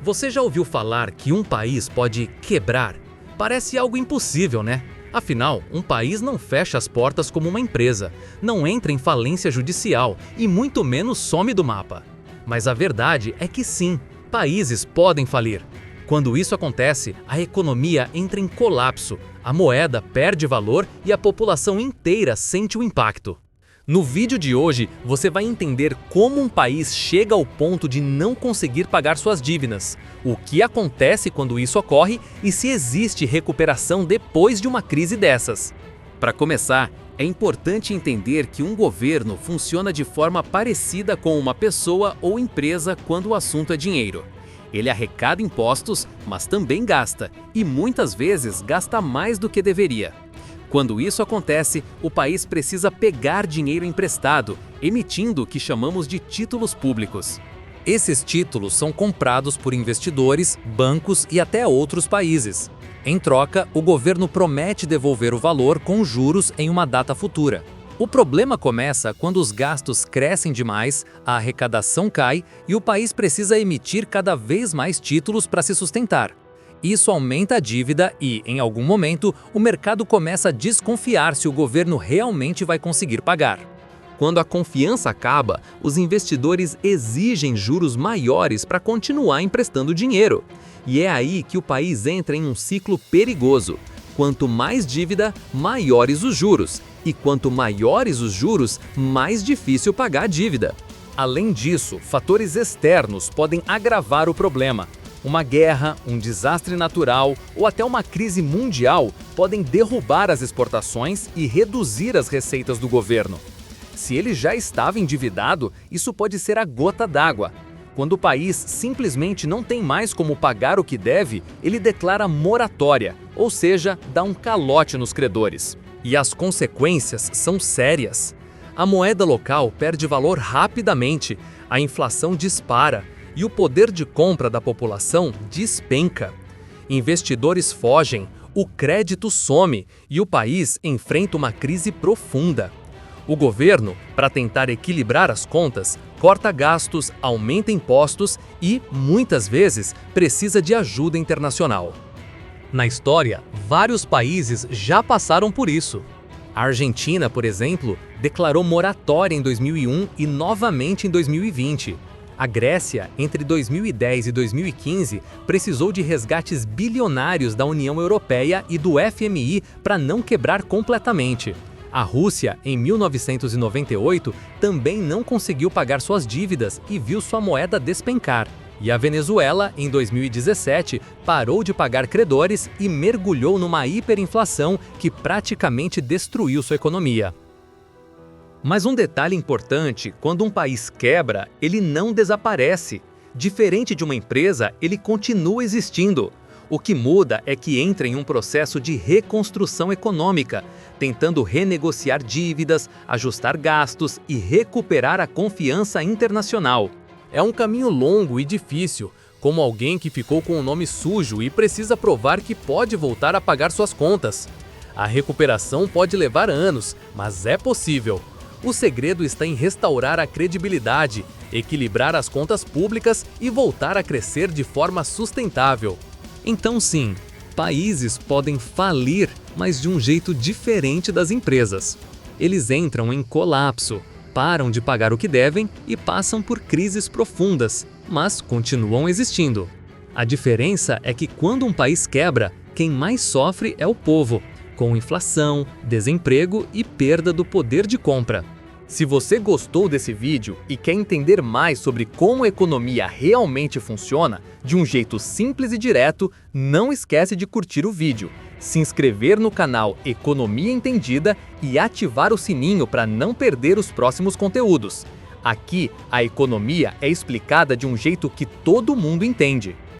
Você já ouviu falar que um país pode quebrar? Parece algo impossível, né? Afinal, um país não fecha as portas como uma empresa, não entra em falência judicial e muito menos some do mapa. Mas a verdade é que sim, países podem falir. Quando isso acontece, a economia entra em colapso, a moeda perde valor e a população inteira sente o impacto. No vídeo de hoje, você vai entender como um país chega ao ponto de não conseguir pagar suas dívidas, o que acontece quando isso ocorre e se existe recuperação depois de uma crise dessas. Para começar, é importante entender que um governo funciona de forma parecida com uma pessoa ou empresa quando o assunto é dinheiro. Ele arrecada impostos, mas também gasta, e muitas vezes gasta mais do que deveria. Quando isso acontece, o país precisa pegar dinheiro emprestado, emitindo o que chamamos de títulos públicos. Esses títulos são comprados por investidores, bancos e até outros países. Em troca, o governo promete devolver o valor com juros em uma data futura. O problema começa quando os gastos crescem demais, a arrecadação cai e o país precisa emitir cada vez mais títulos para se sustentar. Isso aumenta a dívida e, em algum momento, o mercado começa a desconfiar se o governo realmente vai conseguir pagar. Quando a confiança acaba, os investidores exigem juros maiores para continuar emprestando dinheiro. E é aí que o país entra em um ciclo perigoso. Quanto mais dívida, maiores os juros. E quanto maiores os juros, mais difícil pagar a dívida. Além disso, fatores externos podem agravar o problema. Uma guerra, um desastre natural ou até uma crise mundial podem derrubar as exportações e reduzir as receitas do governo. Se ele já estava endividado, isso pode ser a gota d'água. Quando o país simplesmente não tem mais como pagar o que deve, ele declara moratória, ou seja, dá um calote nos credores. E as consequências são sérias. A moeda local perde valor rapidamente, a inflação dispara, e o poder de compra da população despenca. Investidores fogem, o crédito some e o país enfrenta uma crise profunda. O governo, para tentar equilibrar as contas, corta gastos, aumenta impostos e, muitas vezes, precisa de ajuda internacional. Na história, vários países já passaram por isso. A Argentina, por exemplo, declarou moratória em 2001 e novamente em 2020. A Grécia, entre 2010 e 2015, precisou de resgates bilionários da União Europeia e do FMI para não quebrar completamente. A Rússia, em 1998, também não conseguiu pagar suas dívidas e viu sua moeda despencar. E a Venezuela, em 2017, parou de pagar credores e mergulhou numa hiperinflação que praticamente destruiu sua economia. Mas um detalhe importante, quando um país quebra, ele não desaparece. Diferente de uma empresa, ele continua existindo. O que muda é que entra em um processo de reconstrução econômica, tentando renegociar dívidas, ajustar gastos e recuperar a confiança internacional. É um caminho longo e difícil, como alguém que ficou com o nome sujo e precisa provar que pode voltar a pagar suas contas. A recuperação pode levar anos, mas é possível. O segredo está em restaurar a credibilidade, equilibrar as contas públicas e voltar a crescer de forma sustentável. Então sim, países podem falir, mas de um jeito diferente das empresas. Eles entram em colapso, param de pagar o que devem e passam por crises profundas, mas continuam existindo. A diferença é que quando um país quebra, quem mais sofre é o povo, com inflação, desemprego e perda do poder de compra. Se você gostou desse vídeo e quer entender mais sobre como a economia realmente funciona, de um jeito simples e direto, não esquece de curtir o vídeo, se inscrever no canal Economia Entendida e ativar o sininho para não perder os próximos conteúdos. Aqui, a economia é explicada de um jeito que todo mundo entende.